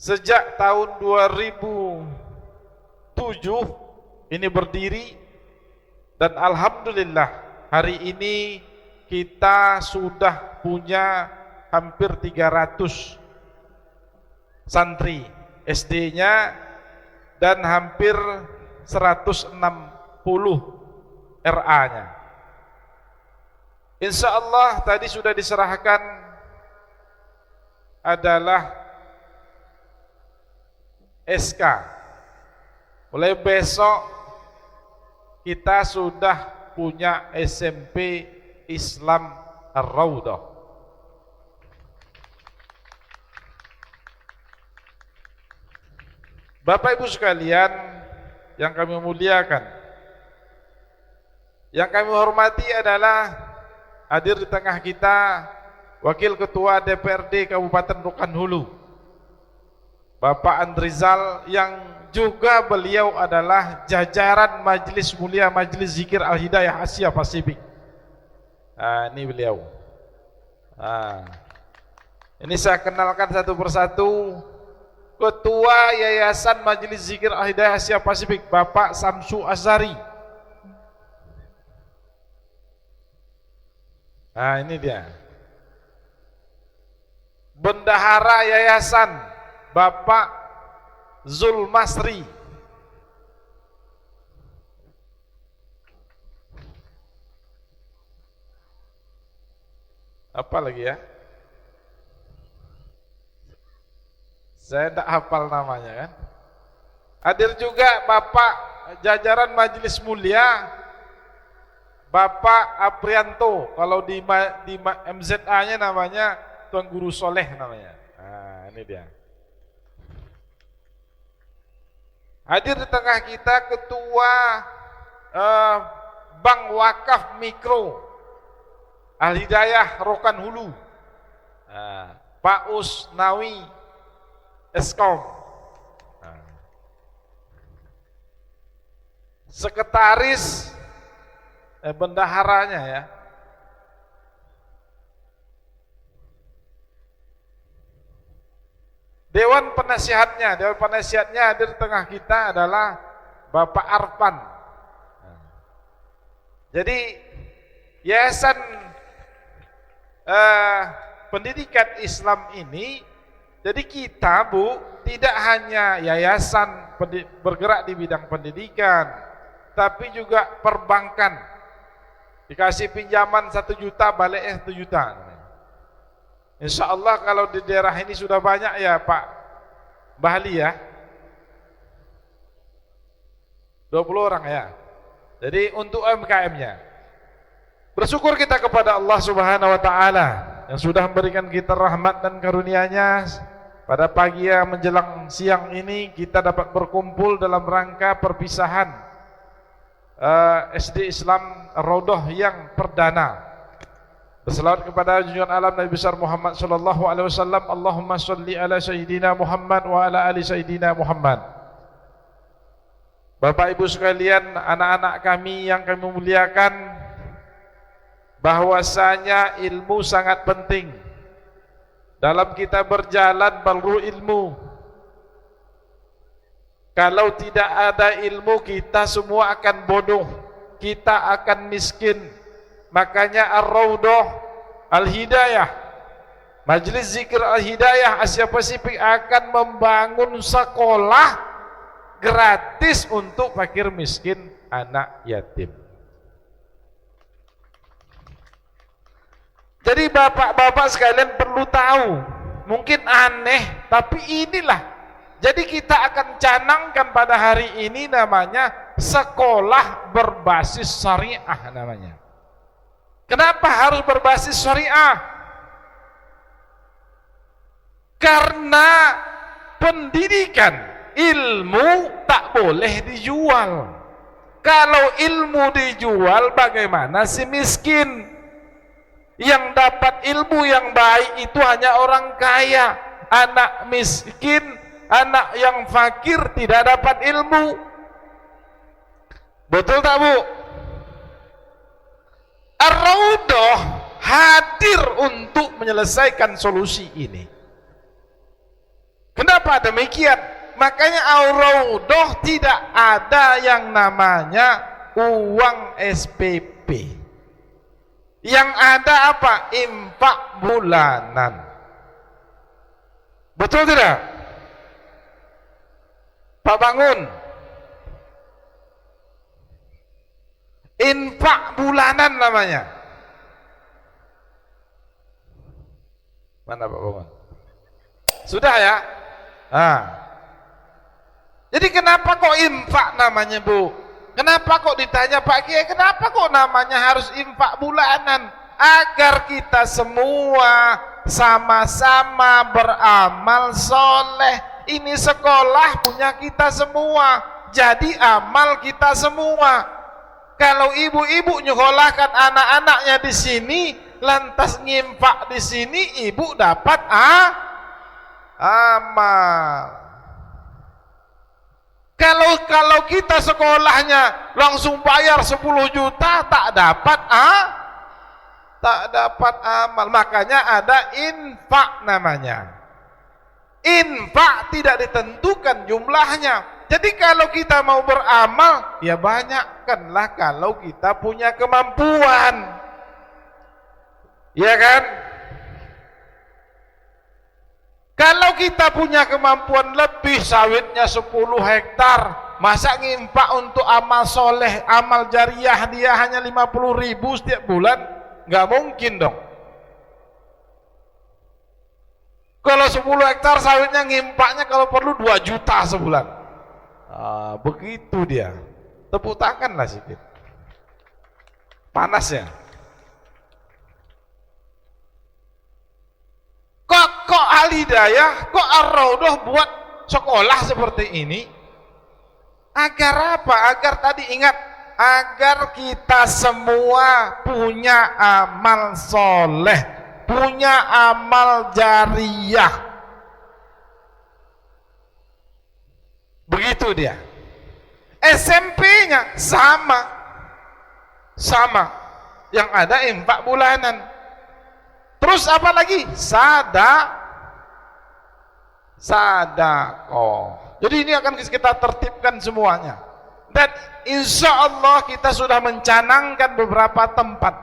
Sejak tahun 2007 ini berdiri, dan alhamdulillah hari ini kita sudah punya hampir 300 santri SD-nya dan hampir 160 RA-nya. Insya Allah tadi sudah diserahkan adalah SK. Mulai besok kita sudah punya SMP Islam Ar-Raudhah. Bapak Ibu sekalian yang kami muliakan, yang kami hormati adalah hadir di tengah kita Wakil Ketua DPRD Kabupaten Rokan Hulu, Bapak Andrizal, yang juga beliau adalah jajaran Majelis Mulia Majelis Zikir Al-Hidayah Asia Pasifik. Ini beliau. Ini saya kenalkan satu persatu. Ketua Yayasan Majelis Zikir Al-Hidayah Asia Pasifik, Bapak Samsu Azhari. Ini dia. Bendahara Yayasan, Bapak Zulmasri. Apa lagi ya? Saya tidak hafal namanya kan. Hadir juga Bapak jajaran Majelis Mulia, Bapak Aprianto. Kalau di MZA-nya namanya Tuan Guru Soleh namanya. Ini dia. Hadir di tengah kita Ketua Bank Wakaf Mikro Al-Hidayah Rokan Hulu, Pak Usnawi Eskom. Sekretaris bendaharanya ya, Dewan penasihatnya hadir di tengah kita adalah Bapak Arpan. Jadi Yayasan Pendidikan Islam ini, jadi kita Bu tidak hanya yayasan bergerak di bidang pendidikan, tapi juga perbankan. Dikasih pinjaman 1 juta, baliknya 1 juta. Insya Allah kalau di daerah ini sudah banyak ya Pak Bahli ya, 20 orang ya. Jadi untuk UMKM-nya. Bersyukur kita kepada Allah Subhanahu wa Ta'ala yang sudah memberikan kita rahmat dan karunia-Nya. Pada pagi yang menjelang siang ini kita dapat berkumpul dalam rangka perpisahan SD Islam Ar-Raudhah yang perdana. Berselawat kepada junjungan alam Nabi besar Muhammad sallallahu alaihi wasallam. Allahumma shalli ala sayyidina Muhammad wa ala ali sayyidina Muhammad. Bapak Ibu sekalian, anak-anak kami yang kami muliakan, bahwasanya ilmu sangat penting. Dalam kita berjalan perlu ilmu. Kalau tidak ada ilmu, kita semua akan bodoh, kita akan miskin. Makanya Ar-Raudhah Al-Hidayah, Majelis Zikir Al-Hidayah Asia Pasifik akan membangun sekolah gratis untuk fakir miskin anak yatim. Jadi bapak-bapak sekalian perlu tahu, mungkin aneh, tapi inilah. Jadi kita akan canangkan pada hari ini namanya sekolah berbasis syariah namanya. Kenapa harus berbasis syariah? Karena pendidikan, ilmu tak boleh dijual. Kalau ilmu dijual, bagaimana si miskin? Yang dapat ilmu yang baik itu hanya orang kaya. Anak miskin, anak yang fakir tidak dapat ilmu. Betul tak Bu? Ar-Raudhah hadir untuk menyelesaikan solusi ini. Kenapa Kenapa demikian? Makanya Ar-Raudhah tidak ada yang namanya uang SPP. Yang ada apa? Infak bulanan. Betul tidak? Pak Bangun. Infak bulanan namanya. Mana Pak Bangun? Sudah ya? Jadi kenapa kok infak namanya, Bu? Kenapa kok ditanya Pak Kiai, kenapa kok namanya harus infak bulanan? Agar kita semua sama-sama beramal soleh. Ini sekolah punya kita semua, jadi amal kita semua. Kalau ibu-ibu nyekolahkan anak-anaknya di sini, lantas ngimpak di sini, ibu dapat amal. Kalau kita sekolahnya langsung bayar 10 juta, tak dapat amal. Makanya ada infak namanya. Infak tidak ditentukan jumlahnya. Jadi kalau kita mau beramal, ya banyakkanlah kalau kita punya kemampuan. Ya kan? Kalau kita punya kemampuan lebih, sawitnya 10 hektar, masa ngimpak untuk amal soleh, amal jariah dia hanya 50.000 setiap bulan? Nggak mungkin dong. Kalau 10 hektar sawitnya ngimpaknya kalau perlu 2 juta sebulan. Begitu dia. Tepuk tangan lah sedikit. Panas ya. Kok Al-Hidayah, kok Ar-Raudhah buat sekolah seperti ini? Agar apa? Agar tadi ingat, agar kita semua punya amal soleh, punya amal jariah. Begitu dia. SMP-nya sama. Yang ada infak bulanan. Terus apa lagi? Sadaqah. Jadi ini akan kita tertibkan semuanya. Dan insya Allah kita sudah mencanangkan beberapa tempat.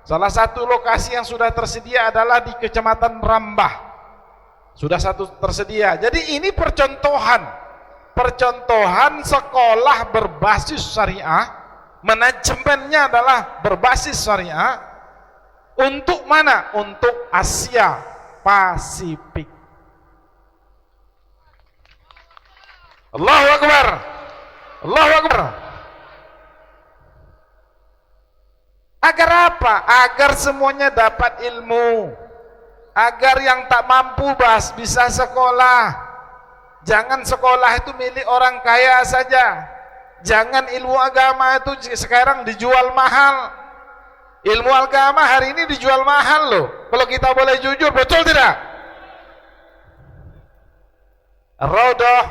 Salah satu lokasi yang sudah tersedia adalah di Kecamatan Rambah. Sudah satu tersedia. Jadi ini percontohan sekolah berbasis syariah. Manajemennya adalah berbasis syariah. Untuk mana? Untuk Asia Pasifik. Allahu Akbar. Allahu Akbar. Agar apa? Agar semuanya dapat ilmu. Agar yang tak mampu bisa sekolah. Jangan sekolah itu milik orang kaya saja. Jangan ilmu agama itu sekarang dijual mahal. Ilmu agama hari ini dijual mahal loh. Kalau kita boleh jujur, betul tidak? Ar-Raudhah,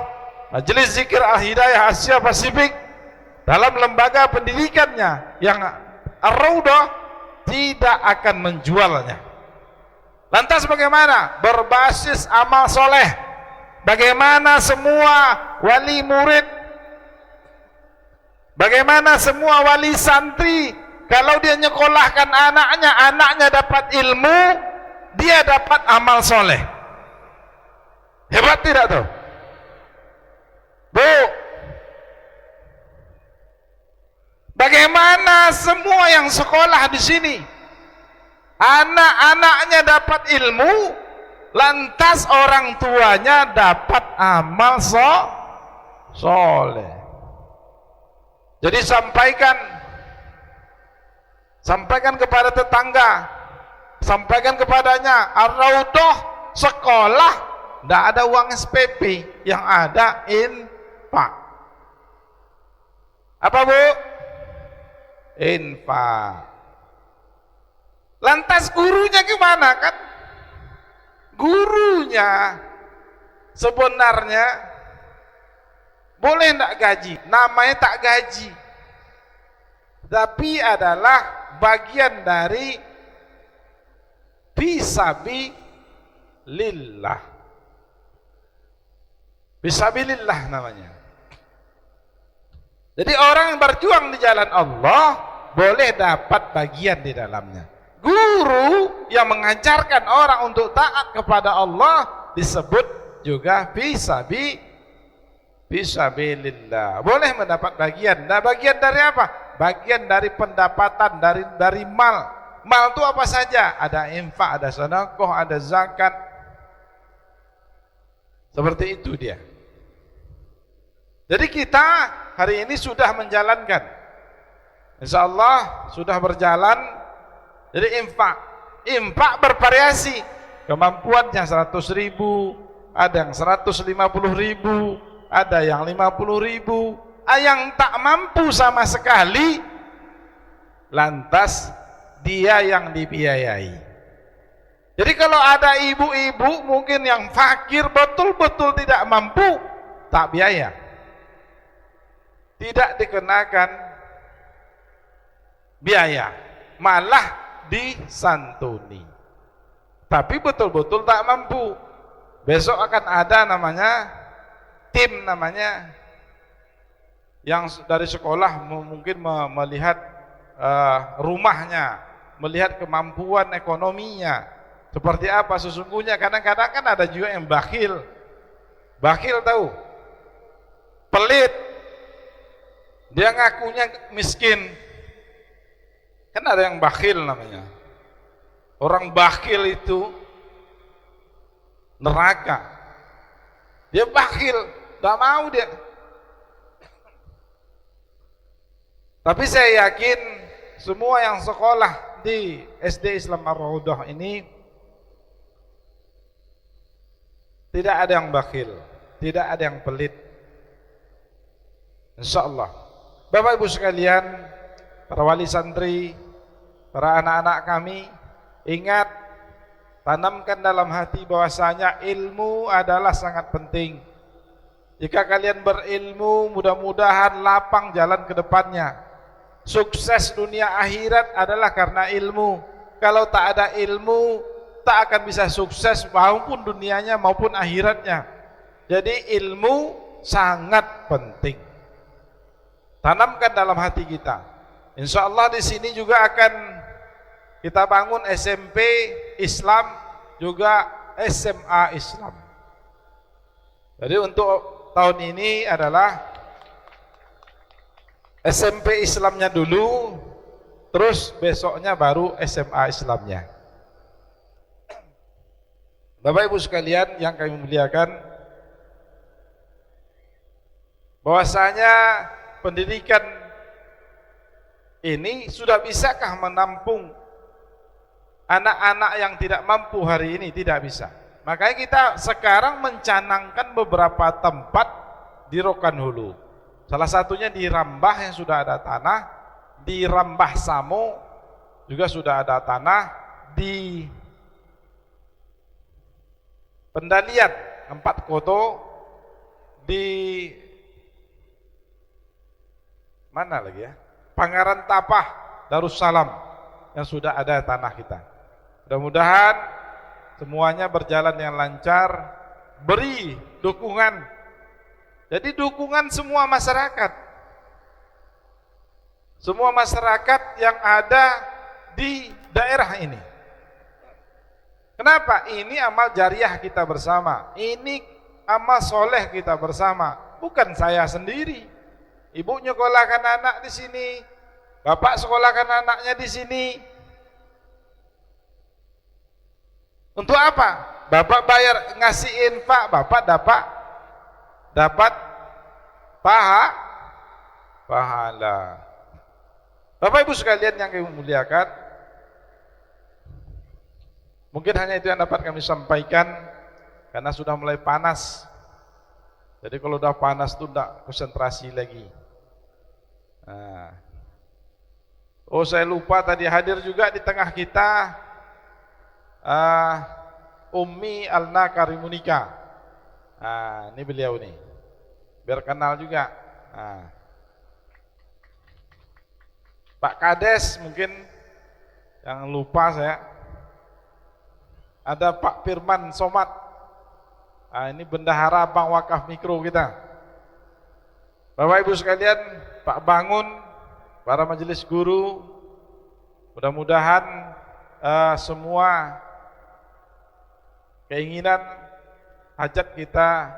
Majelis Zikir Al-Hidayah Asia Pasifik, dalam lembaga pendidikannya yang Ar-Raudhah tidak akan menjualnya. Lantas bagaimana? Berbasis amal soleh. Bagaimana semua wali murid, bagaimana semua wali santri, kalau dia nyekolahkan anaknya dapat ilmu, dia dapat amal soleh. Hebat tidak tuh? Bu, bagaimana semua yang sekolah di sini, anak-anaknya dapat ilmu, lantas orang tuanya dapat amal soleh. Jadi sampaikan kepada tetangga, sampaikan kepadanya, Ar-Raudhah sekolah tidak ada uang SPP, yang ada infak. Apa Bu? Infak. Lantas gurunya gimana kan? Gurunya sebenarnya boleh tidak gaji, namanya tak gaji, tapi adalah bagian dari fisabilillah. Fisabilillah namanya. Jadi orang yang berjuang di jalan Allah boleh dapat bagian di dalamnya. Guru yang mengajarkan orang untuk taat kepada Allah disebut juga fisabilillah. Boleh mendapat bagian. Nah, bagian dari apa? Bagian dari pendapatan, dari mal. Mal itu apa saja? Ada infak, ada sedekah, ada zakat. Seperti itu dia. Jadi kita hari ini sudah menjalankan. Insyaallah sudah berjalan. Jadi infak bervariasi. Kemampuannya 100.000, ada yang 150.000, ada yang 50.000. Yang tak mampu sama sekali, lantas dia yang dibiayai. Jadi kalau ada ibu-ibu mungkin yang fakir betul-betul tidak mampu, tak biaya, tidak dikenakan biaya, malah disantuni. Tapi betul-betul tak mampu, besok akan ada namanya tim namanya yang dari sekolah mungkin melihat rumahnya, melihat kemampuan ekonominya seperti apa sesungguhnya. Kadang-kadang kan ada juga yang bakhil tahu, pelit, dia ngakunya miskin. Kan ada yang bakhil namanya. Orang bakhil itu neraka. Dia bakhil, tak mau dia. Tapi saya yakin semua yang sekolah di SD Islam Ar-Raudah ini tidak ada yang bakhil, tidak ada yang pelit. Insyaallah. Bapak Ibu sekalian, para wali santri, para anak-anak kami, ingat, tanamkan dalam hati bahwasanya ilmu adalah sangat penting. Jika kalian berilmu, mudah-mudahan lapang jalan ke depannya. Sukses dunia akhirat adalah karena ilmu. Kalau tak ada ilmu, tak akan bisa sukses maupun dunianya maupun akhiratnya. Jadi ilmu sangat penting. Tanamkan dalam hati kita. Insya Allah di sini juga akan kita bangun SMP Islam, juga SMA Islam. Jadi untuk tahun ini adalah SMP Islamnya dulu, terus besoknya baru SMA Islamnya. Bapak Ibu sekalian yang kami muliakan, bahwasanya pendidikan ini sudah bisakah menampung anak-anak yang tidak mampu hari ini? Tidak bisa. Makanya kita sekarang mencanangkan beberapa tempat di Rokan Hulu. Salah satunya di Rambah yang sudah ada tanah, di Rambah Samo juga sudah ada tanah, di Pendalian 4 Koto, di mana lagi ya? Pangaran Tapah Darussalam yang sudah ada tanah kita. Mudah-mudahan semuanya berjalan yang lancar, beri dukungan. Jadi dukungan semua masyarakat yang ada di daerah ini. Kenapa? Ini amal jariah kita bersama, ini amal soleh kita bersama, bukan saya sendiri. Ibu nyekolahkan anak di sini, bapak sekolahkan anaknya di sini. Untuk apa? Bapak bayar ngasih infak, bapak dapat pahala. Bapak Ibu sekalian yang kami muliakan, mungkin hanya itu yang dapat kami sampaikan karena sudah mulai panas. Jadi kalau udah panas itu tidak konsentrasi lagi. Oh, saya lupa tadi hadir juga di tengah kita Ummi Alna Karimunika. Ini beliau nih. Biar kenal juga. Pak Kades mungkin yang lupa saya. Ada Pak Firman Somad. Nah, ini bendahara Bank Wakaf Mikro kita. Bapak Ibu sekalian, Pak Bangun, para majelis guru, mudah-mudahan semua keinginan hajat kita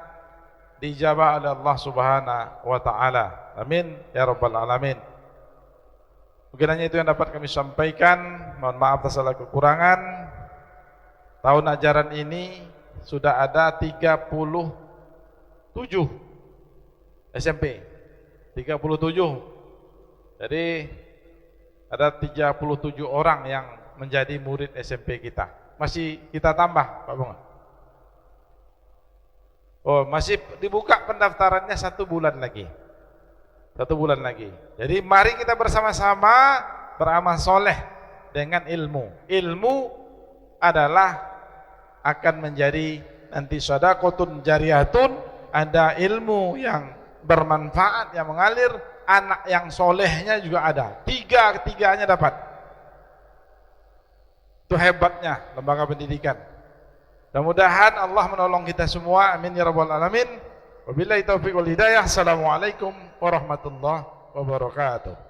dijabah oleh Allah Subhanahu wa taala. Amin ya rabbal alamin. Mungkin hanya itu yang dapat kami sampaikan. Mohon maaf atas segala kekurangan. Tahun ajaran ini sudah ada 37 SMP. 37. Jadi ada 37 orang yang menjadi murid SMP kita. Masih kita tambah, Pak Bunga. Oh, masih dibuka pendaftarannya 1 bulan lagi. 1 bulan lagi. Jadi mari kita bersama-sama beramal soleh dengan ilmu. Ilmu adalah akan menjadi nanti shadaqatun jariyatun, ada ilmu yang bermanfaat yang mengalir, anak yang solehnya juga ada. Tiga-tiganya dapat. Itu hebatnya lembaga pendidikan. Mudah-mudahan Allah menolong kita semua. Amin ya rabbal alamin. Wabillahi taufiq wal hidayah. Assalamualaikum warahmatullahi wabarakatuh.